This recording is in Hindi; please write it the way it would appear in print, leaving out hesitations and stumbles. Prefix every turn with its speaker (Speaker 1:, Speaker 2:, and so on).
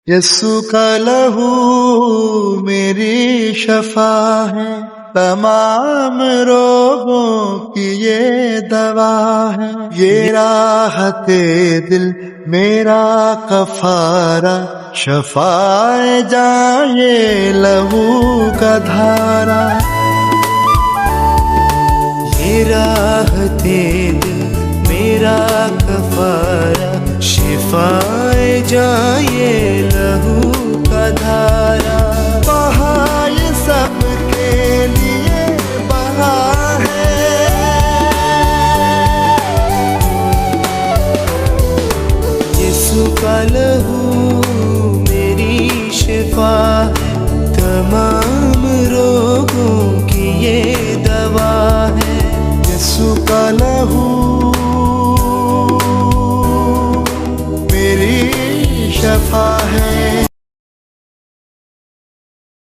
Speaker 1: यस्सु का लहू मेरी शफा है, तमाम रोगों की ये दवा है। ये राहते दिल मेरा कफारा, शफाए जाए लहू का धारा।
Speaker 2: ये राहते दिल मेरा कफारा, शिफाए जाए लहू का धारा।
Speaker 1: बहाय सबके लिए बहा है,
Speaker 2: यीशु का लहू मेरी शिफा, तमाम रोगों की ये दवा है।
Speaker 1: यस्सु का लहू मेरी शफा है।